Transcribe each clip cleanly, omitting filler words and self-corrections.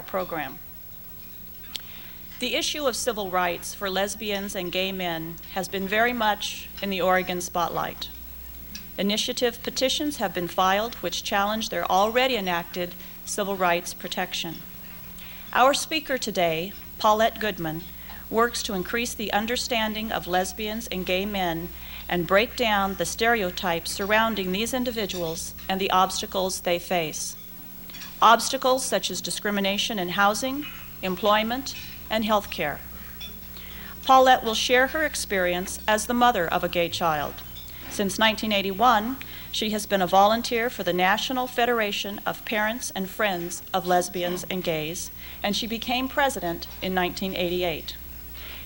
program. The issue of civil rights for lesbians and gay men has been very much in the Oregon spotlight. Initiative petitions have been filed which challenge their already enacted civil rights protection. Our speaker today, Paulette Goodman, works to increase the understanding of lesbians and gay men and break down the stereotypes surrounding these individuals and the obstacles they face. Obstacles such as discrimination in housing, employment, and health care. Paulette will share her experience as the mother of a gay child. Since 1981, she has been a volunteer for the National Federation of Parents and Friends of Lesbians and Gays, and she became president in 1988.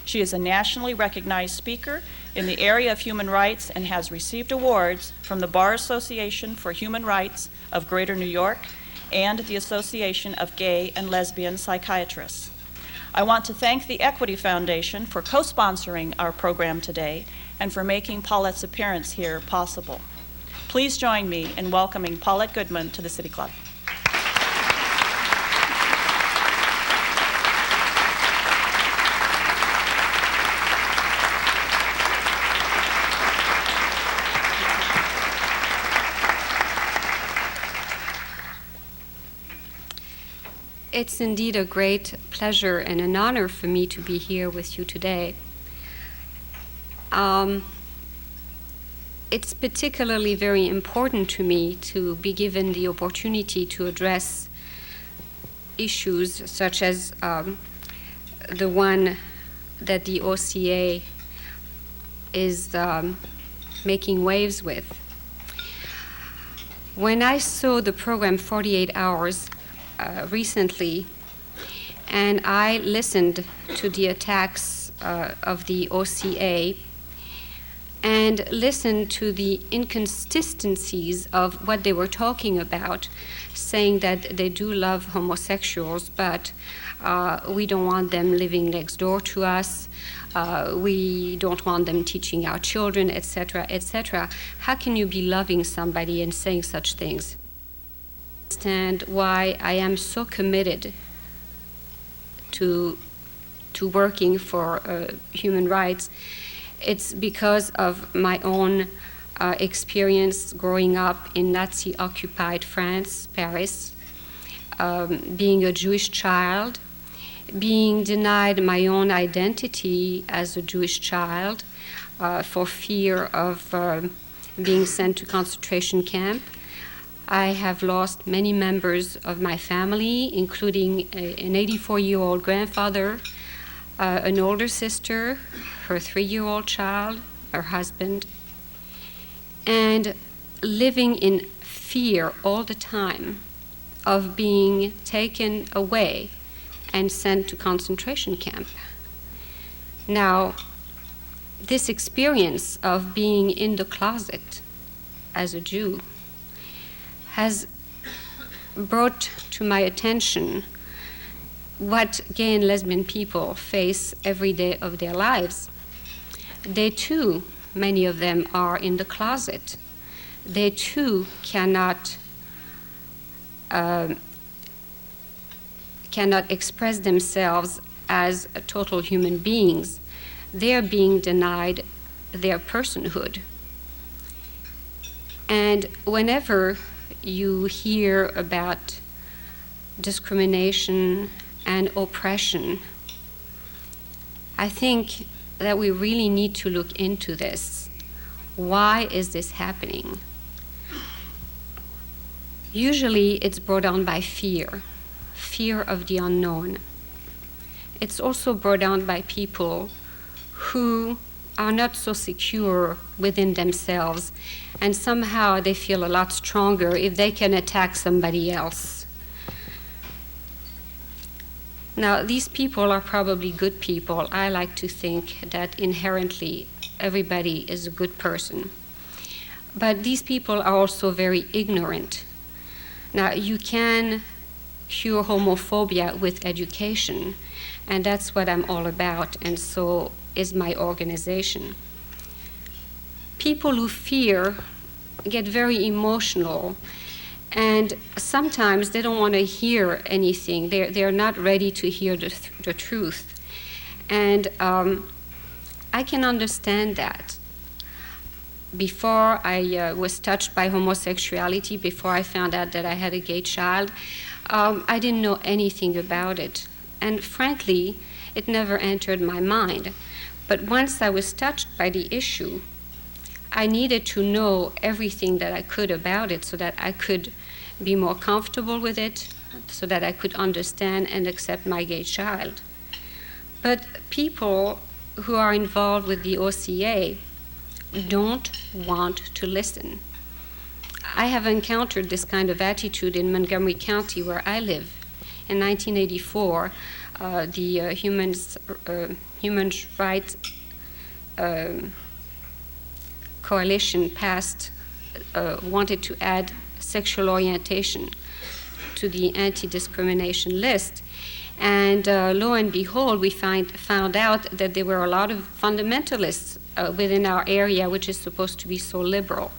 She is a nationally recognized speaker in the area of human rights and has received awards from the Bar Association for Human Rights of Greater New York and the Association of Gay and Lesbian Psychiatrists. I want to thank the Equity Foundation for co-sponsoring our program today and for making Paulette's appearance here possible. Please join me in welcoming Paulette Goodman to the City Club. It's indeed a great pleasure and an honor for me to be here with you today. It's particularly very important to me to be given the opportunity to address issues such as the one that the OCA is making waves with. When I saw the program 48 Hours recently, and I listened to the attacks of the OCA and listened to the inconsistencies of what they were talking about, saying that they do love homosexuals, but we don't want them living next door to us, we don't want them teaching our children, etc., etc. How can you be loving somebody and saying such things? Understand why I am so committed to working for human rights. It's because of my own experience growing up in Nazi-occupied France, Paris, being a Jewish child, being denied my own identity as a Jewish child for fear of being sent to concentration camp. I have lost many members of my family, including an 84-year-old grandfather, an older sister, her 3-year-old child, her husband, and living in fear all the time of being taken away and sent to concentration camp. Now, this experience of being in the closet as a Jew has brought to my attention what gay and lesbian people face every day of their lives. They too, many of them, are in the closet. They too cannot express themselves as total human beings. They are being denied their personhood. And whenever you hear about discrimination and oppression, I think that we really need to look into this. Why is this happening? Usually it's brought on by fear of the unknown. It's also brought on by people who are not so secure within themselves, and somehow they feel a lot stronger if they can attack somebody else. Now, these people are probably good people. I like to think that inherently everybody is a good person. But these people are also very ignorant. Now, you can cure homophobia with education, and that's what I'm all about, and so is my organization. People who fear get very emotional And sometimes they don't want to hear anything. They're not ready to hear the truth. And I can understand that. Before I was touched by homosexuality, before I found out that I had a gay child, I didn't know anything about it. And frankly, it never entered my mind. But once I was touched by the issue, I needed to know everything that I could about it so that I could be more comfortable with it, so that I could understand and accept my gay child. But people who are involved with the OCA don't want to listen. I have encountered this kind of attitude in Montgomery County, where I live. In 1984, the Human Rights Coalition wanted to add sexual orientation to the anti-discrimination list. And lo and behold, we found out that there were a lot of fundamentalists within our area, which is supposed to be so liberal.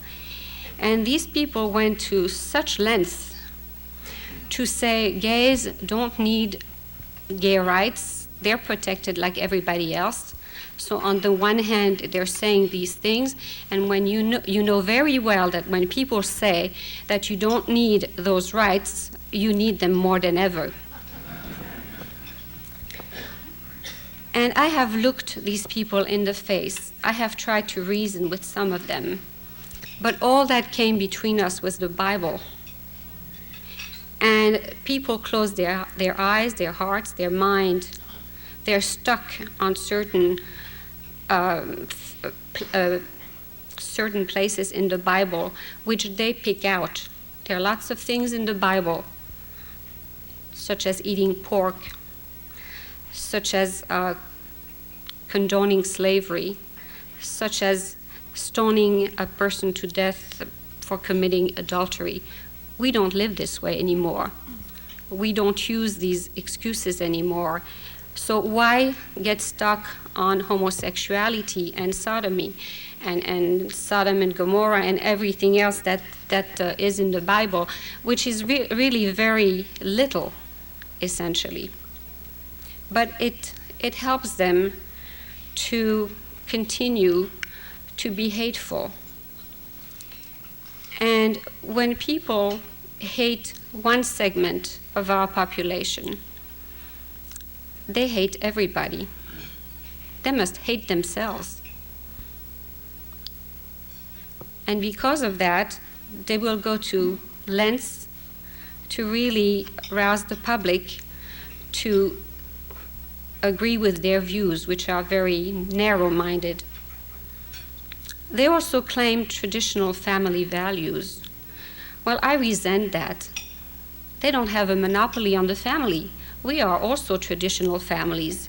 And these people went to such lengths to say gays don't need gay rights. They're protected like everybody else. So on the one hand, they're saying these things, and when you know very well that when people say that you don't need those rights, you need them more than ever. And I have looked these people in the face. I have tried to reason with some of them. But all that came between us was the Bible. And people close their eyes, their hearts, their mind. They're stuck on certain places in the Bible which they pick out. There are lots of things in the Bible, such as eating pork, such as condoning slavery, such as stoning a person to death for committing adultery. We don't live this way anymore. We don't use these excuses anymore. So why get stuck on homosexuality and sodomy and Sodom and Gomorrah and everything else that is in the Bible, which is really very little, essentially. But it helps them to continue to be hateful. And when people hate one segment of our population, they hate everybody. They must hate themselves. And because of that, they will go to lengths to really rouse the public to agree with their views, which are very narrow-minded. They also claim traditional family values. Well, I resent that. They don't have a monopoly on the family. We are also traditional families.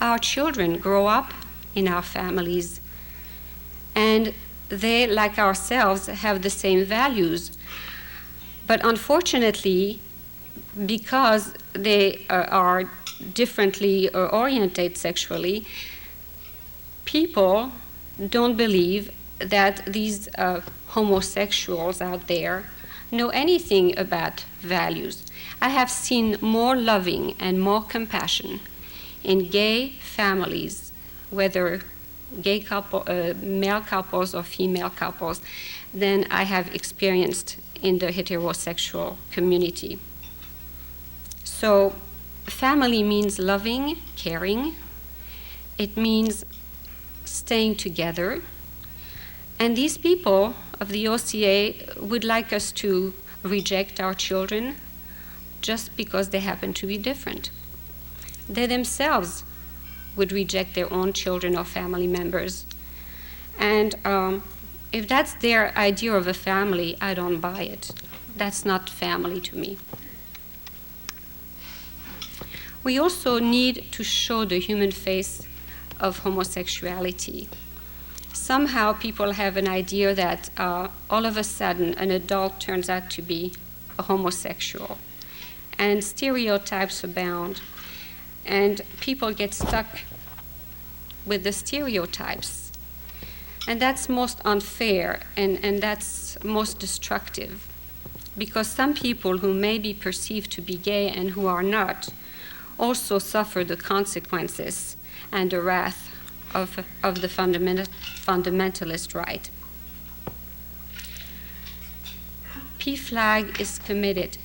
Our children grow up in our families, and they, like ourselves, have the same values. But unfortunately, because they are differently oriented sexually, people don't believe that these homosexuals out there know anything about values. I have seen more loving and more compassion in gay families, whether gay male couples or female couples, than I have experienced in the heterosexual community. So family means loving, caring. It means staying together. And these people of the OCA would like us to reject our children just because they happen to be different. They themselves would reject their own children or family members. And if that's their idea of a family, I don't buy it. That's not family to me. We also need to show the human face of homosexuality. Somehow people have an idea that all of a sudden an adult turns out to be a homosexual. And stereotypes abound. and people get stuck with the stereotypes. And that's most unfair, and that's most destructive, because some people who may be perceived to be gay and who are not also suffer the consequences and the wrath of the fundamentalist right. PFLAG is committed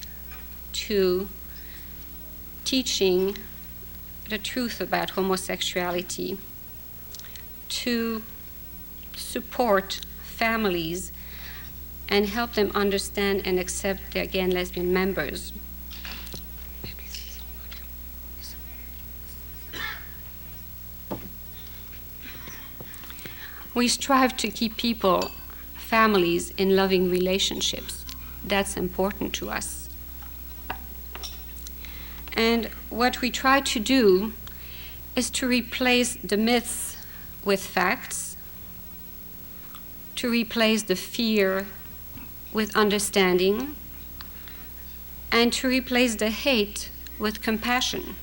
to teaching the truth about homosexuality, to support families and help them understand and accept their gay and lesbian members. We strive to keep people, families, in loving relationships. That's important to us. And what we try to do is to replace the myths with facts, to replace the fear with understanding, and to replace the hate with compassion.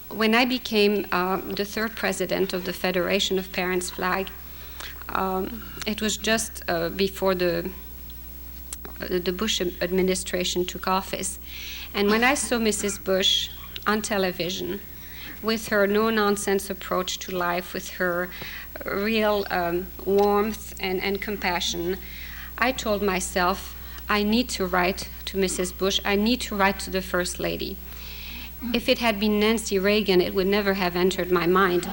When I became the third president of the Federation of Parents Flag, it was just before the Bush administration took office. And when I saw Mrs. Bush on television with her no-nonsense approach to life, with her real warmth and compassion, I told myself, I need to write to Mrs. Bush, I need to write to the First Lady. If it had been Nancy Reagan, it would never have entered my mind.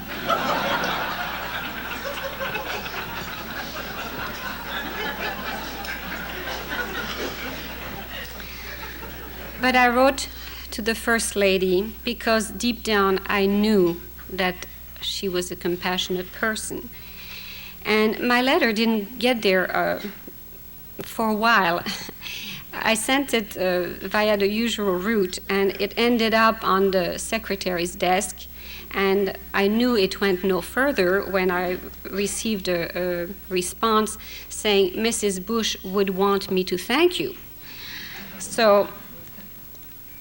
But I wrote to the First Lady because deep down I knew that she was a compassionate person. And my letter didn't get there for a while. I sent it via the usual route, and it ended up on the secretary's desk, and I knew it went no further when I received a response saying, Mrs. Bush would want me to thank you. So,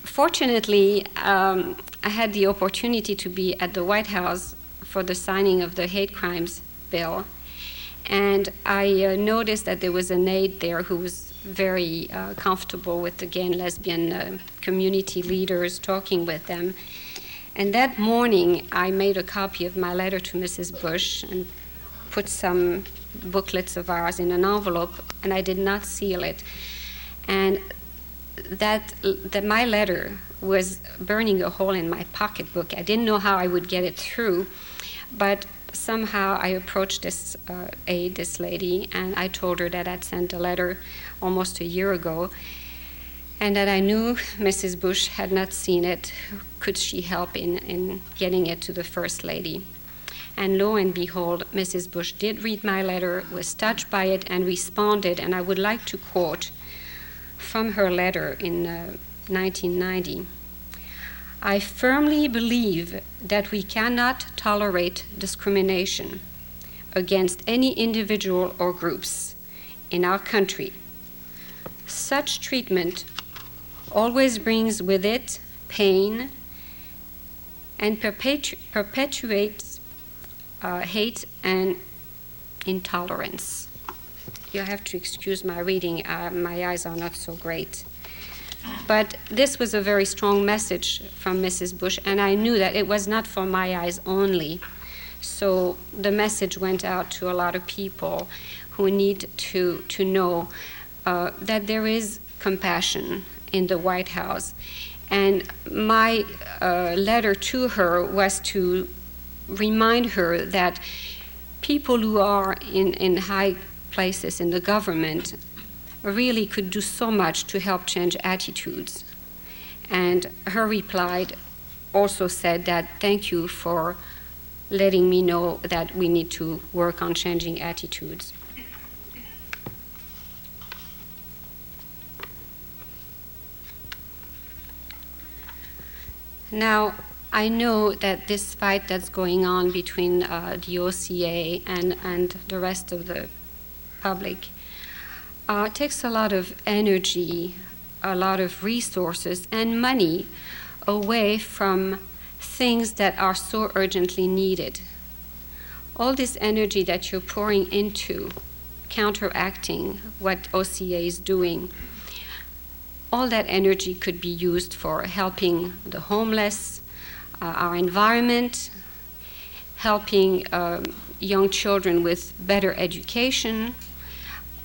fortunately, I had the opportunity to be at the White House for the signing of the hate crimes bill, and I noticed that there was an aide there who was very comfortable with the gay and lesbian community leaders, talking with them. And that morning, I made a copy of my letter to Mrs. Bush and put some booklets of ours in an envelope, and I did not seal it. And that my letter was burning a hole in my pocketbook. I didn't know how I would get it through, but somehow I approached this aide, this lady, and I told her that I'd sent a letter almost a year ago, and that I knew Mrs. Bush had not seen it. Could she help in getting it to the First Lady? And lo and behold, Mrs. Bush did read my letter, was touched by it, and responded, and I would like to quote from her letter in 1990. I firmly believe that we cannot tolerate discrimination against any individual or groups in our country. Such treatment always brings with it pain and perpetuates hate and intolerance. You have to excuse my reading. My eyes are not so great. But this was a very strong message from Mrs. Bush, and I knew that it was not for my eyes only. So the message went out to a lot of people who need to know that there is compassion in the White House. And my letter to her was to remind her that people who are in high places in the government really could do so much to help change attitudes. And her reply also said that, thank you for letting me know that we need to work on changing attitudes. Now, I know that this fight that's going on between the OCA and the rest of the public takes a lot of energy, a lot of resources, and money away from things that are so urgently needed. All this energy that you're pouring into counteracting what OCA is doing, all that energy could be used for helping the homeless, our environment, helping young children with better education.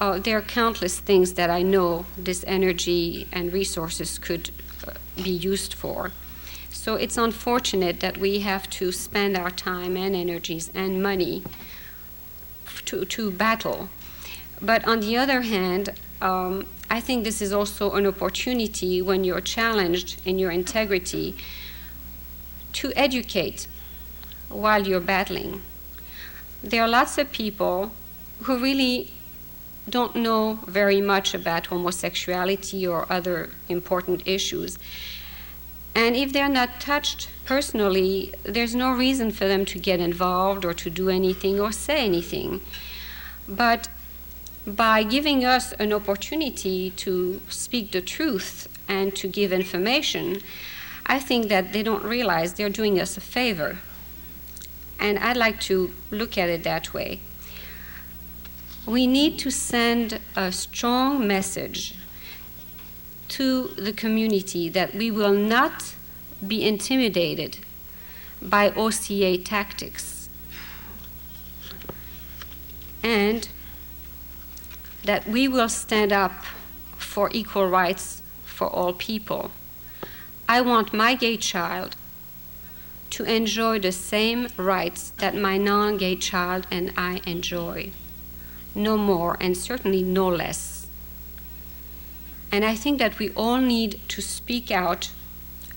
There are countless things that I know this energy and resources could be used for. So it's unfortunate that we have to spend our time and energies and money to battle. But on the other hand, I think this is also an opportunity when you're challenged in your integrity to educate while you're battling. There are lots of people who really don't know very much about homosexuality or other important issues. And if they're not touched personally, there's no reason for them to get involved or to do anything or say anything. But by giving us an opportunity to speak the truth and to give information, I think that they don't realize they're doing us a favor. And I'd like to look at it that way. We need to send a strong message to the community that we will not be intimidated by OCA tactics, and that we will stand up for equal rights for all people. I want my gay child to enjoy the same rights that my non-gay child and I enjoy. No more, and certainly no less. And I think that we all need to speak out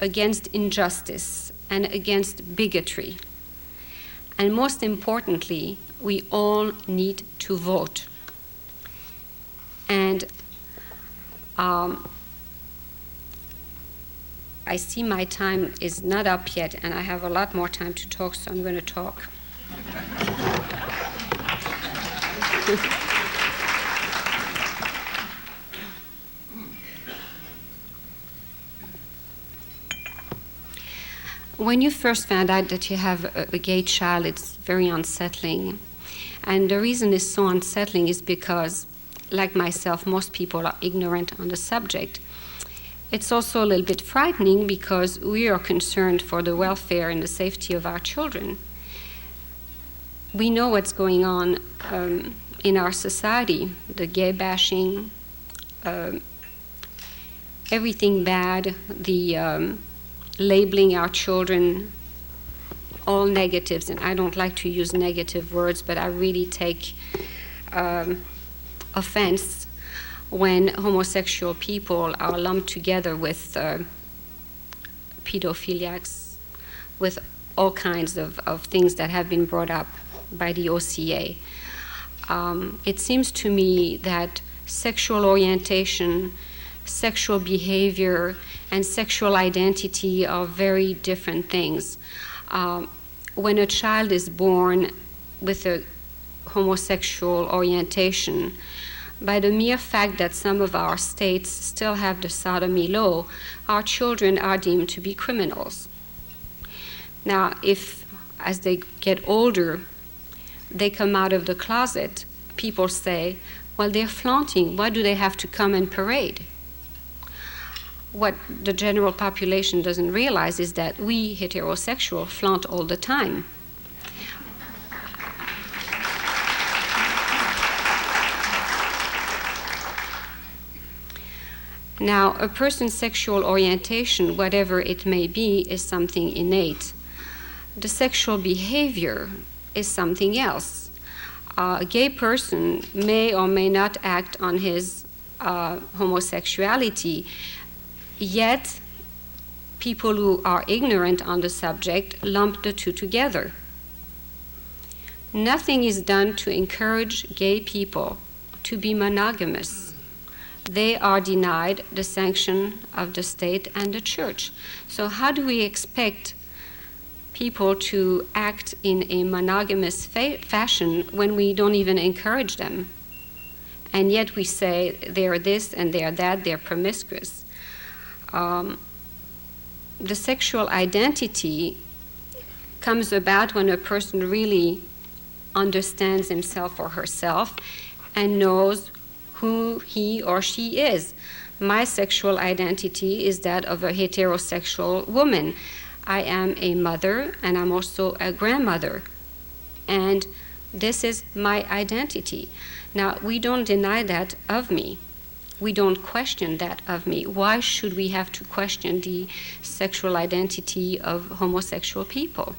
against injustice and against bigotry. And most importantly, we all need to vote. And I see my time is not up yet, and I have a lot more time to talk, so I'm going to talk. When you first found out that you have a gay child, it's very unsettling. And the reason it's so unsettling is because, like myself, most people are ignorant on the subject. It's also a little bit frightening because we are concerned for the welfare and the safety of our children. We know what's going on in our society, the gay bashing, everything bad, the labeling our children, all negatives. And I don't like to use negative words, but I really take offense when homosexual people are lumped together with pedophiliacs, with all kinds of things that have been brought up by the OCA. It seems to me that sexual orientation, sexual behavior, and sexual identity are very different things. When a child is born with a homosexual orientation, by the mere fact that some of our states still have the sodomy law, our children are deemed to be criminals. Now, if, as they get older, they come out of the closet, people say, well, they're flaunting. Why do they have to come and parade? What the general population doesn't realize is that we heterosexuals flaunt all the time. Now, a person's sexual orientation, whatever it may be, is something innate. The sexual behavior is something else. A gay person may or may not act on his homosexuality, yet people who are ignorant on the subject lump the two together. Nothing is done to encourage gay people to be monogamous. They are denied the sanction of the state and the church. So how do we expect people to act in a monogamous fashion when we don't even encourage them. And yet we say they're this and they're that, they're promiscuous. The sexual identity comes about when a person really understands himself or herself and knows who he or she is. My sexual identity is that of a heterosexual woman. I am a mother and I'm also a grandmother. And this is my identity. Now, we don't deny that of me. We don't question that of me. Why should we have to question the sexual identity of homosexual people?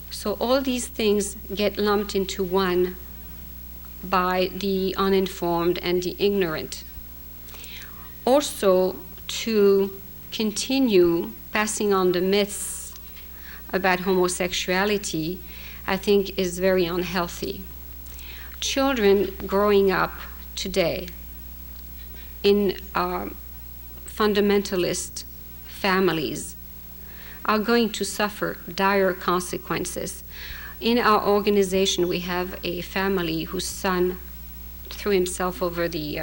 So all these things get lumped into one by the uninformed and the ignorant. Also, to continue passing on the myths about homosexuality, I think is very unhealthy. Children growing up today in fundamentalist families are going to suffer dire consequences. In our organization, we have a family whose son threw himself over the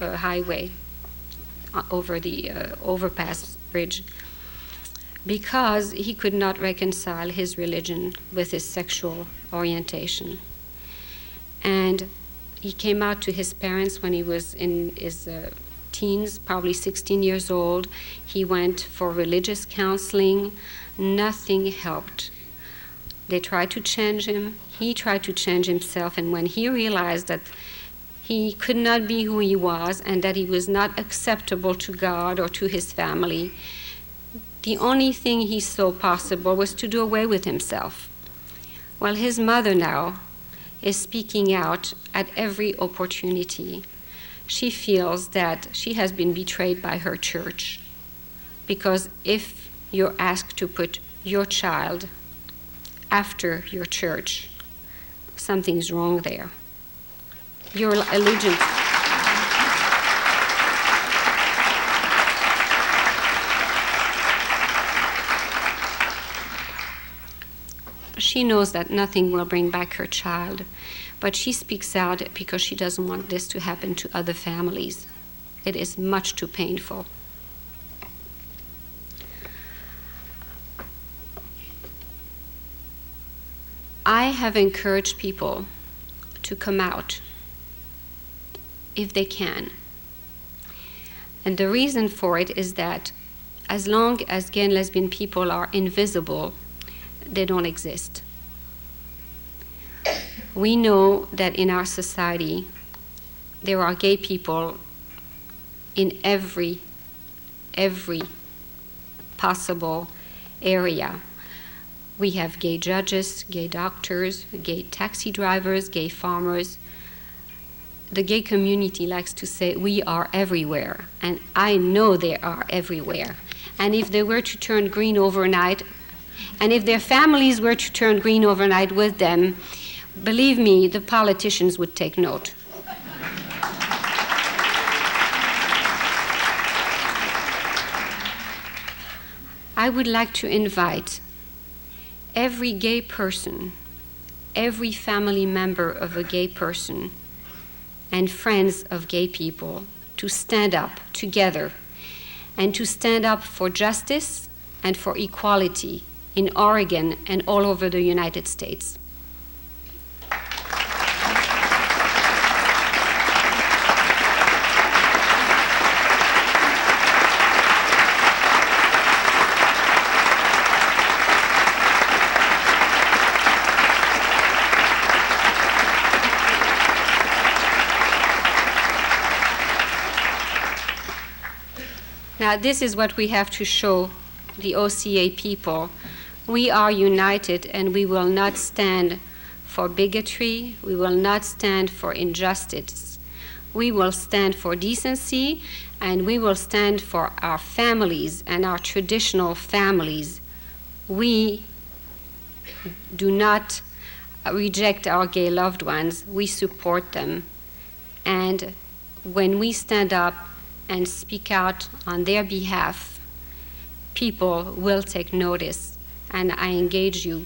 highway, over the overpass bridge, because he could not reconcile his religion with his sexual orientation. And he came out to his parents when he was in his teens, probably 16 years old. He went for religious counseling. Nothing helped. They tried to change him. He tried to change himself. And when he realized that he could not be who he was and that he was not acceptable to God or to his family, the only thing he saw possible was to do away with himself. Well, his mother now is speaking out at every opportunity. She feels that she has been betrayed by her church, because if you're asked to put your child after your church, something's wrong there. Your allegiance. She knows that nothing will bring back her child, but she speaks out because she doesn't want this to happen to other families. It is much too painful. I have encouraged people to come out if they can. And the reason for it is that as long as gay and lesbian people are invisible, they don't exist. We know that in our society, there are gay people in every possible area. We have gay judges, gay doctors, gay taxi drivers, gay farmers. The gay community likes to say, we are everywhere, and I know they are everywhere. And if they were to turn green overnight, and if their families were to turn green overnight with them, believe me, the politicians would take note. I would like to invite every gay person, every family member of a gay person, and friends of gay people to stand up together and to stand up for justice and for equality in Oregon and all over the United States. Now, this is what we have to show the OCA people. We are united, and we will not stand for bigotry. We will not stand for injustice. We will stand for decency, and we will stand for our families and our traditional families. We do not reject our gay loved ones. We support them. And when we stand up and speak out on their behalf, people will take notice, and I engage you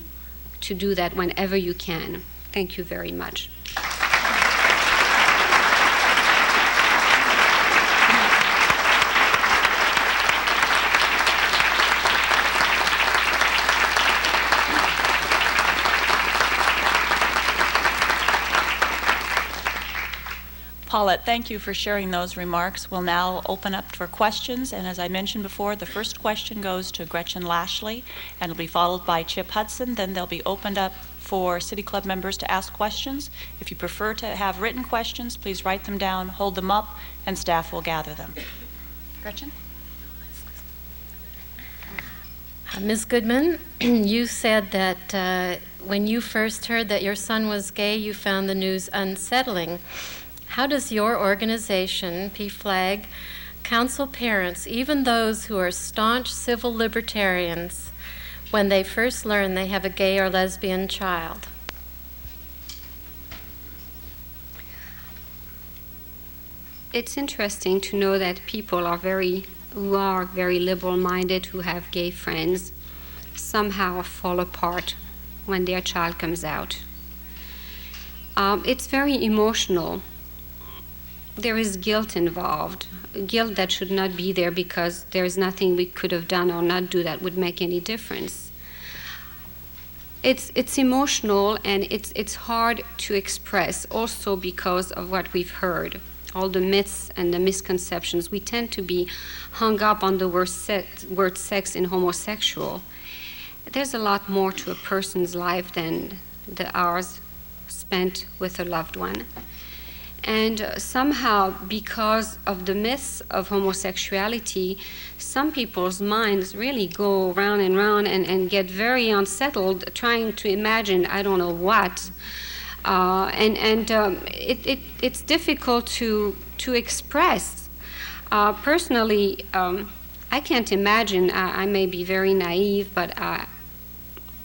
to do that whenever you can. Thank you very much. Paulette, thank you for sharing those remarks. We'll now open up for questions, and as I mentioned before, the first question goes to Gretchen Lashley, and it'll be followed by Chip Hudson. Then they'll be opened up for City Club members to ask questions. If you prefer to have written questions, please write them down, hold them up, and staff will gather them. Gretchen? Ms. Goodman, you said that when you first heard that your son was gay, you found the news unsettling. How does your organization, PFLAG, counsel parents, even those who are staunch civil libertarians, when they first learn they have a gay or lesbian child? It's interesting to know that people who are very liberal-minded, who have gay friends, somehow fall apart when their child comes out. It's very emotional. There is guilt involved, guilt that should not be there because there's nothing we could have done or not do that would make any difference. It's emotional, and it's hard to express also because of what we've heard, all the myths and the misconceptions. We tend to be hung up on the word sex in homosexual. There's a lot more to a person's life than the hours spent with a loved one. And somehow, because of the myths of homosexuality, some people's minds really go round and round and get very unsettled trying to imagine I don't know what. It's difficult to express. Personally, I can't imagine. I may be very naive, but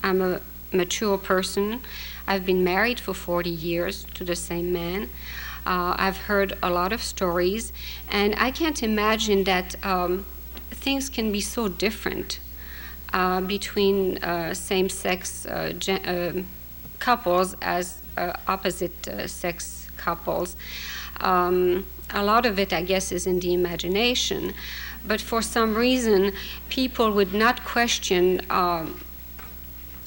I'm a mature person. I've been married for 40 years to the same man. I've heard a lot of stories, and I can't imagine that things can be so different between same-sex couples as opposite-sex couples. A lot of it, I guess, is in the imagination, but for some reason, people would not question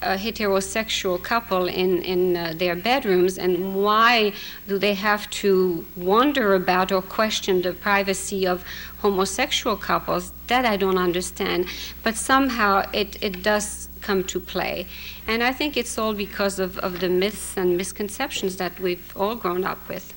a heterosexual couple in their bedrooms, and why do they have to wonder about or question the privacy of homosexual couples? That I don't understand, but somehow it does come to play. And I think it's all because of the myths and misconceptions that we've all grown up with.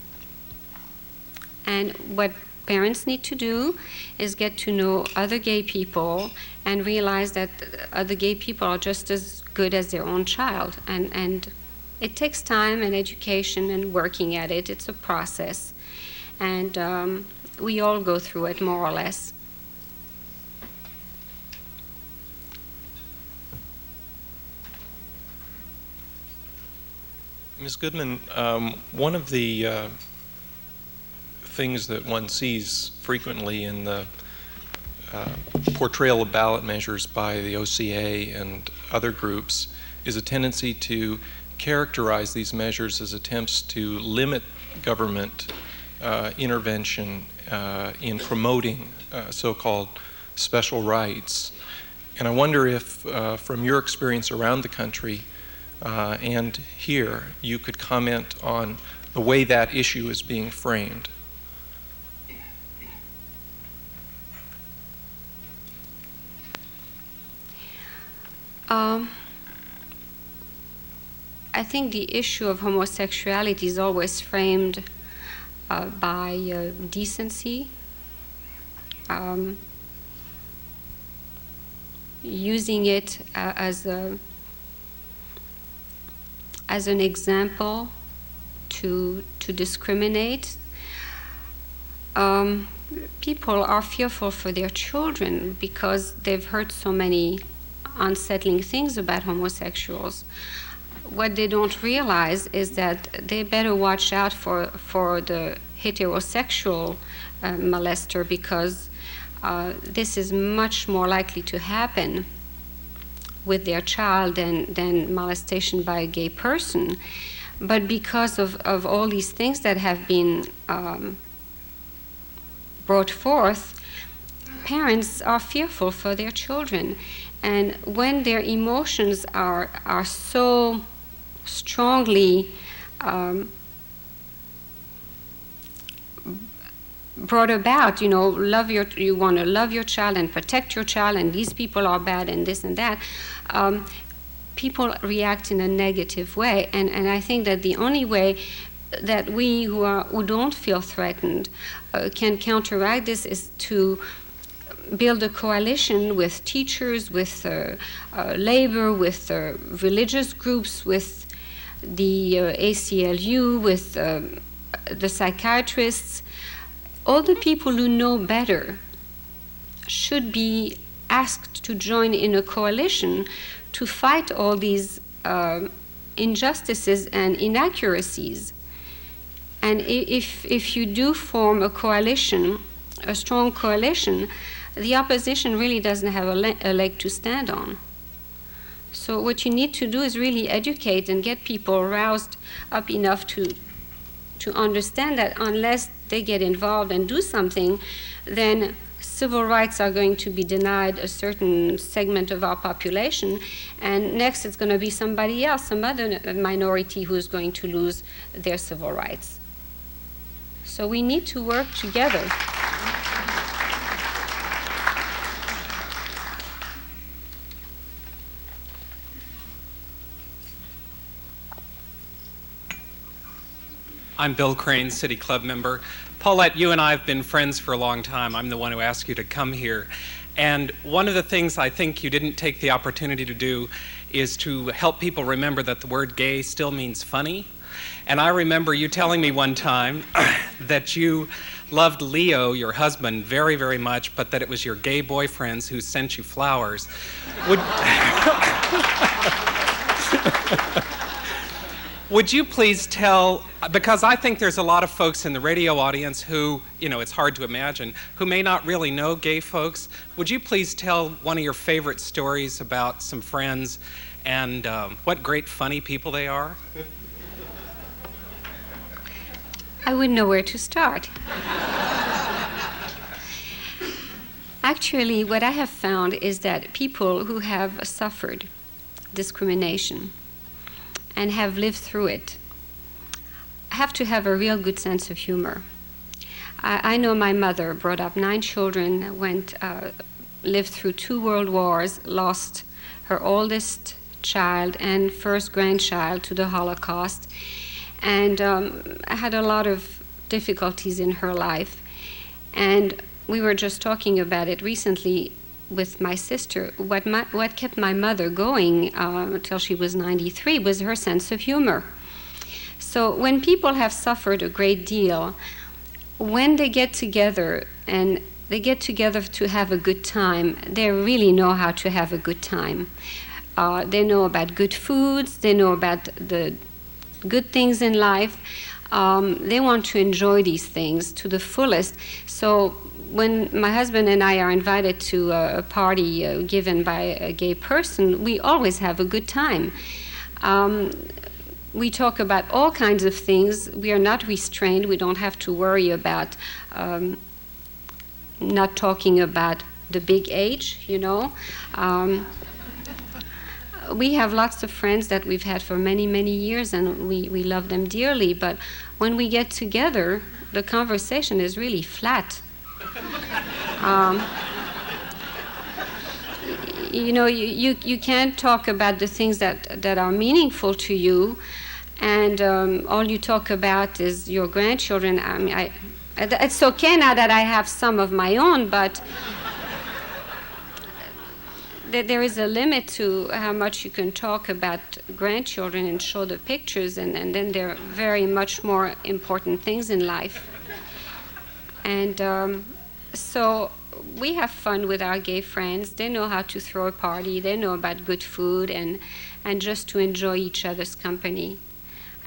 And what parents need to do is get to know other gay people and realize that other gay people are just as good as their own child. And it takes time and education and working at it. It's a process. And we all go through it more or less. Ms. Goodman, one of the things that one sees frequently in the portrayal of ballot measures by the OCA and other groups is a tendency to characterize these measures as attempts to limit government intervention in promoting so-called special rights. And I wonder if, from your experience around the country and here, you could comment on the way that issue is being framed. I think the issue of homosexuality is always framed by decency, using it as an example to discriminate. People are fearful for their children because they've heard so many unsettling things about homosexuals. What they don't realize is that they better watch out for the heterosexual molester, because this is much more likely to happen with their child than molestation by a gay person. But because of all these things that have been brought forth, parents are fearful for their children. And when their emotions are so strongly brought about, you want to love your child and protect your child, and these people are bad and this and that, people react in a negative way. And I think that the only way that we who don't feel threatened can counteract this is to build a coalition with teachers, with labor, with religious groups, with the ACLU, with the psychiatrists. All the people who know better should be asked to join in a coalition to fight all these injustices and inaccuracies. And if you do form a coalition, a strong coalition, the opposition really doesn't have a leg to stand on. So what you need to do is really educate and get people roused up enough to understand that unless they get involved and do something, then civil rights are going to be denied a certain segment of our population, and next it's going to be somebody else, some other minority who's going to lose their civil rights. So we need to work together. I'm Bill Crane, City Club member. Paulette, you and I have been friends for a long time. I'm the one who asked you to come here. And one of the things I think you didn't take the opportunity to do is to help people remember that the word gay still means funny. And I remember you telling me one time that you loved Leo, your husband, very, very much, but that it was your gay boyfriends who sent you flowers. Would you please tell, because I think there's a lot of folks in the radio audience who, it's hard to imagine, who may not really know gay folks. Would you please tell one of your favorite stories about some friends and what great funny people they are? I wouldn't know where to start. Actually, what I have found is that people who have suffered discrimination and have lived through it have to have a real good sense of humor. I know my mother brought up 9 children, lived through 2 world wars, lost her oldest child and first grandchild to the Holocaust, and had a lot of difficulties in her life. And we were just talking about it recently with my sister. What kept my mother going until she was 93 was her sense of humor. So when people have suffered a great deal, when they get together and they get together to have a good time, they really know how to have a good time. They know about good foods, they know about the good things in life. They want to enjoy these things to the fullest. So when my husband and I are invited to a party given by a gay person, we always have a good time. We talk about all kinds of things. We are not restrained. We don't have to worry about not talking about the big H, We have lots of friends that we've had for many, many years, and we love them dearly. But when we get together, the conversation is really flat. You can't talk about the things that are meaningful to you, and all you talk about is your grandchildren. I mean, it's okay now that I have some of my own, but there is a limit to how much you can talk about grandchildren and show the pictures, and then there are very much more important things in life. And so we have fun with our gay friends. They know how to throw a party. They know about good food and just to enjoy each other's company.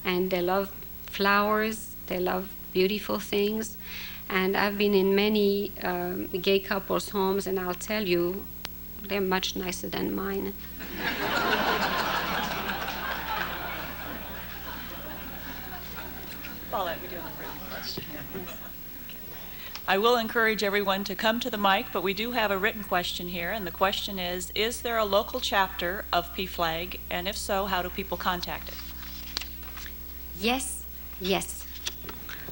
And they love flowers. They love beautiful things. And I've been in many gay couples' homes, and I'll tell you, they're much nicer than mine. Paulette, we do have a written question. I will encourage everyone to come to the mic, but we do have a written question here, and the question is there a local chapter of PFLAG, and if so, how do people contact it? Yes, yes.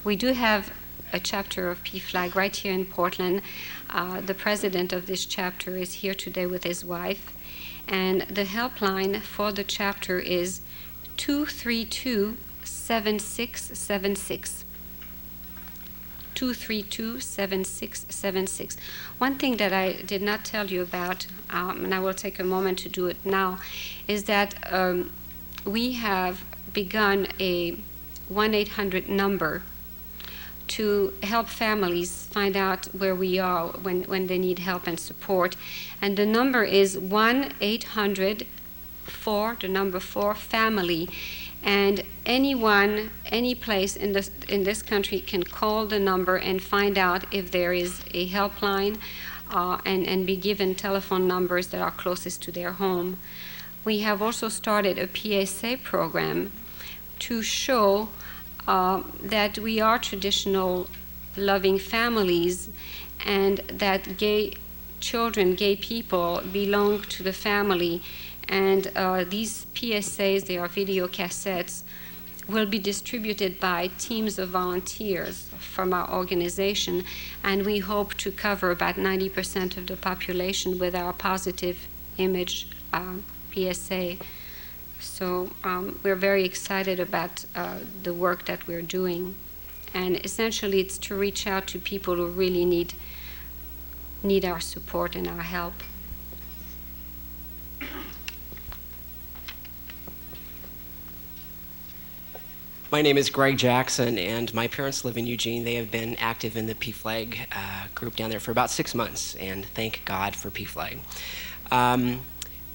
We do have a chapter of PFLAG right here in Portland. The president of this chapter is here today with his wife, and the helpline for the chapter is 232-7676. 232-7676. One thing that I did not tell you about, and I will take a moment to do it now, is that we have begun a 1-800 number to help families find out where we are when they need help and support. And the number is 1-800-4-family. And anyone, any place in this country can call the number and find out if there is a helpline and be given telephone numbers that are closest to their home. We have also started a PSA program to show that we are traditional loving families and that gay children, gay people belong to the family. And these PSAs, they are video cassettes, will be distributed by teams of volunteers from our organization, and we hope to cover about 90% of the population with our positive image PSA. So we're very excited about the work that we're doing. And essentially it's to reach out to people who really need our support and our help. My name is Greg Jackson, and my parents live in Eugene. They have been active in the PFLAG group down there for about 6 months, and thank God for PFLAG.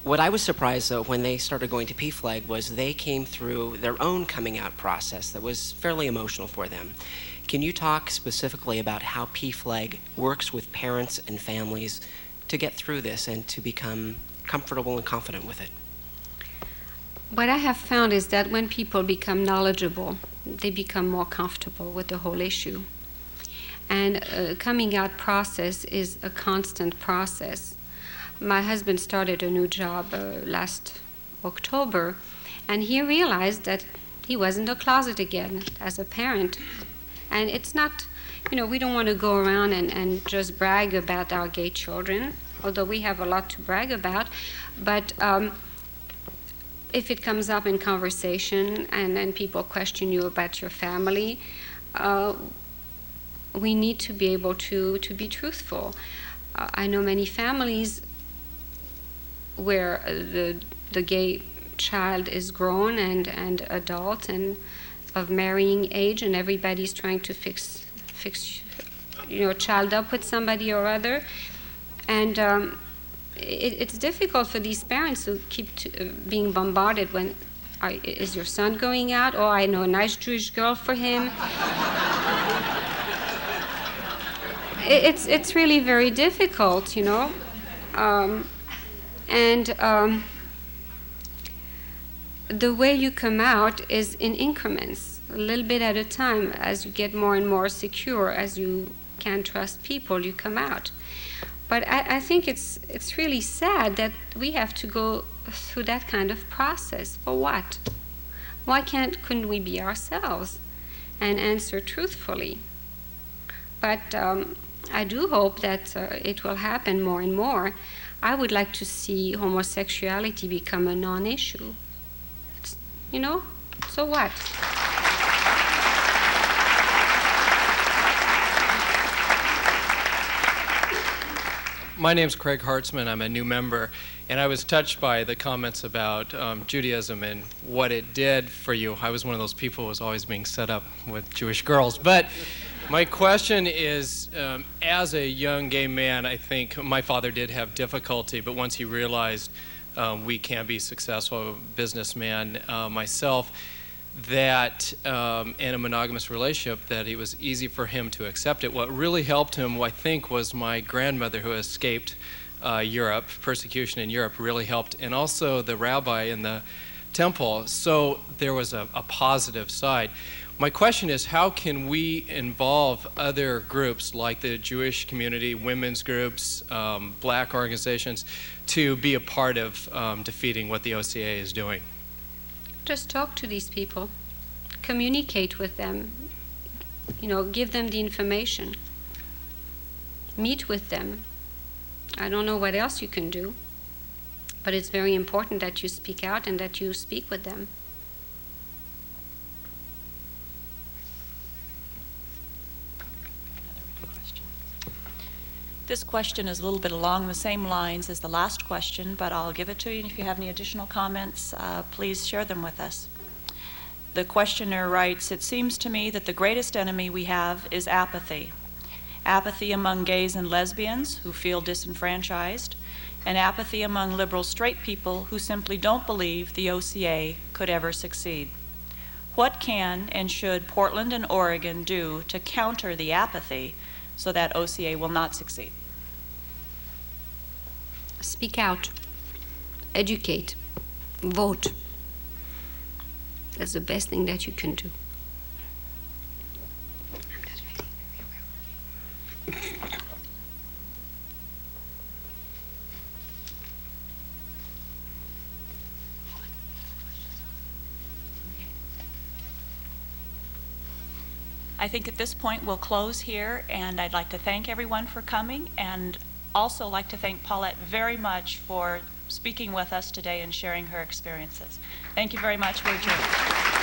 What I was surprised, though, when they started going to PFLAG was they came through their own coming out process that was fairly emotional for them. Can you talk specifically about how PFLAG works with parents and families to get through this and to become comfortable and confident with it? What I have found is that when people become knowledgeable, they become more comfortable with the whole issue. And coming out process is a constant process. My husband started a new job last October, and he realized that he was in the closet again as a parent. And it's not, we don't want to go around and just brag about our gay children, although we have a lot to brag about, but if it comes up in conversation and then people question you about your family, we need to be able to be truthful. I know many families where the gay child is grown and adult and of marrying age, and everybody's trying to fix a child up with somebody or other, and it's difficult for these parents to keep being bombarded when, is your son going out? Oh, I know a nice Jewish girl for him. It's really very difficult, the way you come out is in increments, a little bit at a time. As you get more and more secure, as you can trust people, you come out. But I think it's really sad that we have to go through that kind of process. For what? Why couldn't we be ourselves and answer truthfully? But I do hope that it will happen more and more. I would like to see homosexuality become a non-issue. So what? My name's Craig Hartzman. I'm a new member, and I was touched by the comments about Judaism and what it did for you. I was one of those people who was always being set up with Jewish girls. But my question is, as a young gay man, I think my father did have difficulty, but once he realized we can be successful businessman myself, that in a monogamous relationship, that it was easy for him to accept it. What really helped him, I think, was my grandmother who escaped Europe, persecution in Europe really helped, and also the rabbi in the temple. So there was a positive side. My question is, how can we involve other groups like the Jewish community, women's groups, black organizations, to be a part of defeating what the OCA is doing? Just talk to these people, communicate with them, give them the information, meet with them. I don't know what else you can do, but it's very important that you speak out and that you speak with them. This question is a little bit along the same lines as the last question, but I'll give it to you, and if you have any additional comments, please share them with us. The questioner writes, "It seems to me that the greatest enemy we have is apathy. Apathy among gays and lesbians who feel disenfranchised, and apathy among liberal straight people who simply don't believe the OCA could ever succeed. What can and should Portland and Oregon do to counter the apathy so that OCA will not succeed?" Speak out, educate, vote. That's the best thing that you can do. I think at this point we'll close here, and I'd like to thank everyone for coming, and also like to thank Paulette very much for speaking with us today and sharing her experiences. Thank you very much. We're adjourned.